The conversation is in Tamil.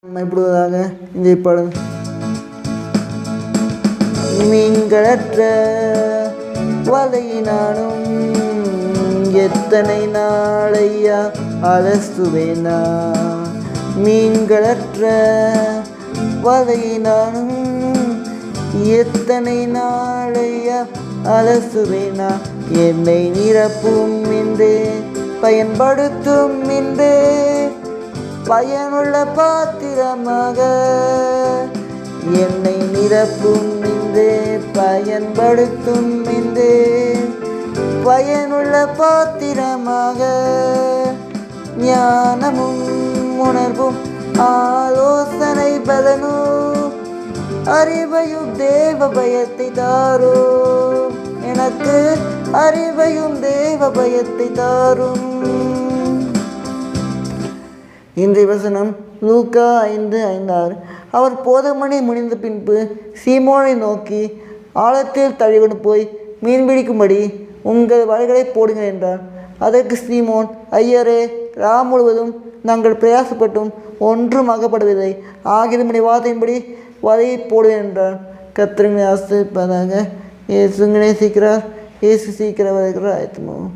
இப்படிதாக இந்த படம் மீன்களற்ற வலையினானும் எத்தனை நாளையா அலசுவேனா மீன்களற்ற வலையினானும் எத்தனை நாளையா அலசுவேனா என்னை நிரப்பும் என்று பயன்படுத்தும் என்று பயனுள்ள பாத்திரமாக என்னை நிரப்பும் என்று பயன்படுத்தும் என்று பயனுள்ள பாத்திரமாக ஞானமும் உணர்வும் ஆலோசனை பலனும் அறிவையும் தேவ பயத்தை தாரும் எனக்கு அறிவையும் தேவ பயத்தை தாரும். இன்றைய வசனம் லூக்கா 5:5. அவர் போதமணி முடிந்த பின்பு சீமோனை நோக்கி ஆழத்தில் தழுவிகொண்டு போய் மீன் பிடிக்கும்படி உங்கள் வலைகளை போடுங்கள் என்றார். அதற்கு சீமோன், ஐயரே, ராம் முழுவதும் நாங்கள் பிரயாசப்பட்டும் ஒன்றும் அகப்படவில்லை, ஆகியதுமுடைய வார்த்தையின்படி வலையை போடுவேன் என்றார். கர்த்தரை ஆசீர்வதிப்பாராக. இயேசு நேசிக்கிறார். இயேசு சீக்கிரம் வருகிறார். ஆயத்தமாகும்.